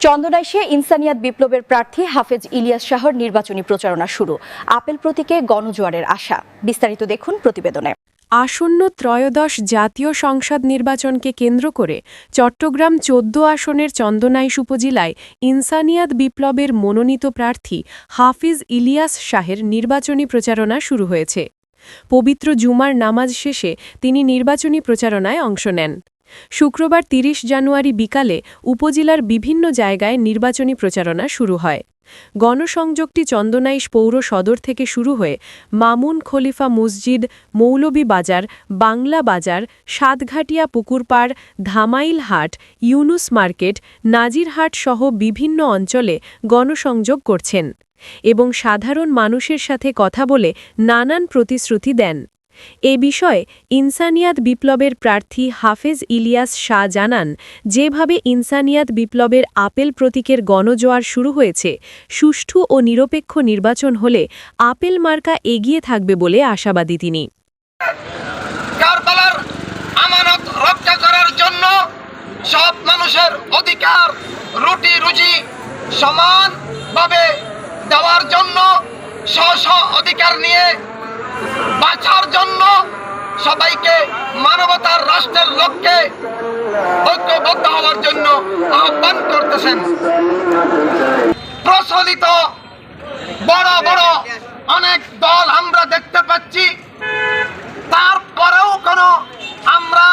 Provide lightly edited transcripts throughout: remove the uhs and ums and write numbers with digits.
চন্দনাইশে ইনসানিয়াত বিপ্লবের প্রার্থী হাফেজ ইলিয়াস শাহর নির্বাচনী প্রচারণা শুরু। আপেল প্রতীকে গণজোয়ারের আশা। বিস্তারিত দেখুন প্রতিবেদনে। আসন্ন ত্রয়োদশ জাতীয় সংসদ নির্বাচনকে কেন্দ্র করে চট্টগ্রাম ১৪ আসনের চন্দনাইশ উপজেলায় ইনসানিয়াত বিপ্লবের মনোনীত প্রার্থী হাফিজ ইলিয়াস শাহের নির্বাচনী প্রচারণা শুরু হয়েছে। পবিত্র জুমার নামাজ শেষে তিনি নির্বাচনী প্রচারণায় অংশ নেন। শুক্রবার ৩০ জানুয়ারি বিকালে উপজেলার বিভিন্ন জায়গায় নির্বাচনী প্রচারণা শুরু হয়। গণসংযোগটি চন্দনাইশ পৌর সদর থেকে শুরু হয়ে মামুন খলিফা মসজিদ, মৌলভী বাজার, বাংলা বাজার, সাতঘাটিয়া পুকুরপাড়, ধামাইল হাট, ইউনুস মার্কেট, নাজিরহাট সহ বিভিন্ন অঞ্চলে গণসংযোগ করছেন এবং সাধারণ মানুষের সাথে কথা বলে নানান প্রতিশ্রুতি দেন। এ বিষয়ে ইনসানিয়াত বিপ্লবের প্রার্থী হাফেজ ইলিয়াস শাহ জানান, যেভাবে ইনসানিয়াত বিপ্লবের আপেল প্রতীকের গণজোয়ার শুরু হয়েছে, সুষ্ঠু ও নিরপেক্ষ নির্বাচন হলে আপেল মার্কা এগিয়ে থাকবে বলে আশাবাদী তিনি। কারবালার আমানত রক্ষা করার জন্য সব মানুষের অধিকার রুটি রুজি সমানভাবে দেওয়ার জন্য স্ব অধিকার নিয়ে বাঁচার জন্য সবাইকে মানবতার রাষ্ট্রের লক্ষ্যে ঐক্যবদ্ধ হওয়ার জন্য আহ্বান করতেছেন। প্রচলিত বড় বড় অনেক দল আমরা দেখতে পাচ্ছি, তারপরেও কোনো আমরা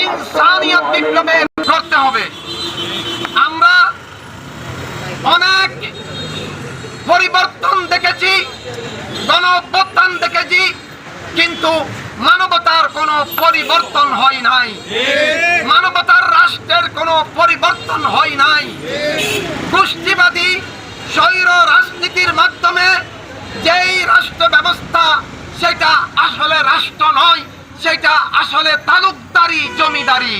ইনসানিয়ত বিপ্লবে করতে হবে। আমরা অনেক পরিবর্তন দেখেছি, গণঅভ্যুত্থান দেখেছি, কিন্তু মানবতার কোনো পরিবর্তন হয় নাই। মানবতার রাষ্ট্রের কোনো পরিবর্তন হয় নাই। গোষ্ঠীবাদী স্বৈর রাজনীতির মাধ্যমে যেই রাষ্ট্র ব্যবস্থা, সেটা আসলে রাষ্ট্র নয়, সেটা আসলে তালুকদারি, জমিদারি।